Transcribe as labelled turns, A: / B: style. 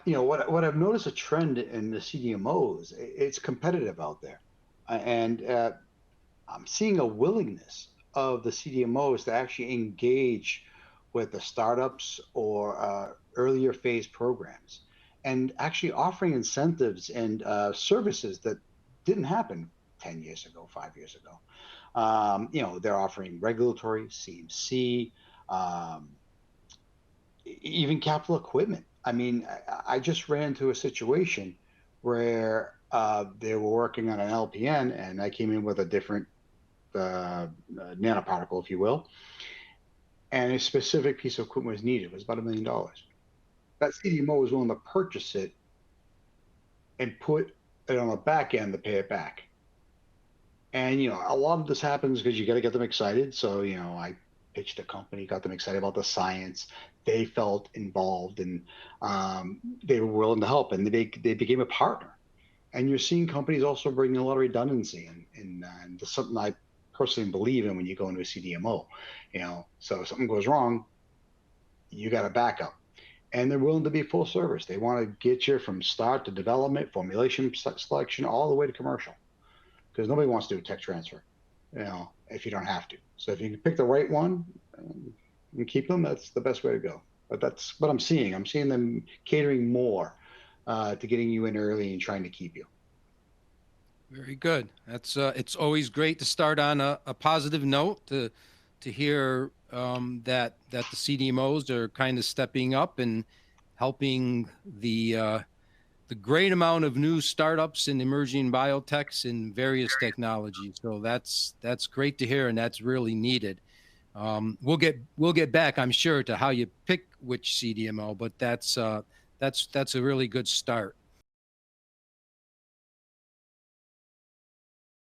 A: What I've noticed a trend in the CDMOs, it's competitive out there, and I'm seeing a willingness of the CDMOs to actually engage with the startups or earlier phase programs, and actually offering incentives and services that didn't happen 10 years ago, 5 years ago. They're offering regulatory, CMC, um, even capital equipment. I mean, I just ran into a situation where they were working on an LPN, and I came in with a different nanoparticle, if you will, and a specific piece of equipment was needed. It was about $1 million. That CDMO was willing to purchase it and put it on the back end to pay it back. And a lot of this happens because you got to get them excited. So I pitched a company, got them excited about the science. They felt involved, and they were willing to help, and they became a partner. And you're seeing companies also bringing a lot of redundancy, and that's something I personally believe in when you go into a CDMO. So if something goes wrong, you got a backup, and they're willing to be full service. They want to get you from start to development, formulation selection, all the way to commercial, because nobody wants to do a tech transfer, if you don't have to. So if you can pick the right one and keep them, that's the best way to go. But that's what I'm seeing. I'm seeing them catering more to getting you in early and trying to keep you.
B: Very good. That's it's always great to start on a positive note to hear that the CDMOs are kind of stepping up and helping the great amount of new startups and emerging biotechs in various technologies. So that's great to hear, and that's really needed. We'll get back, I'm sure, to how you pick which CDMO, but that's a really good start.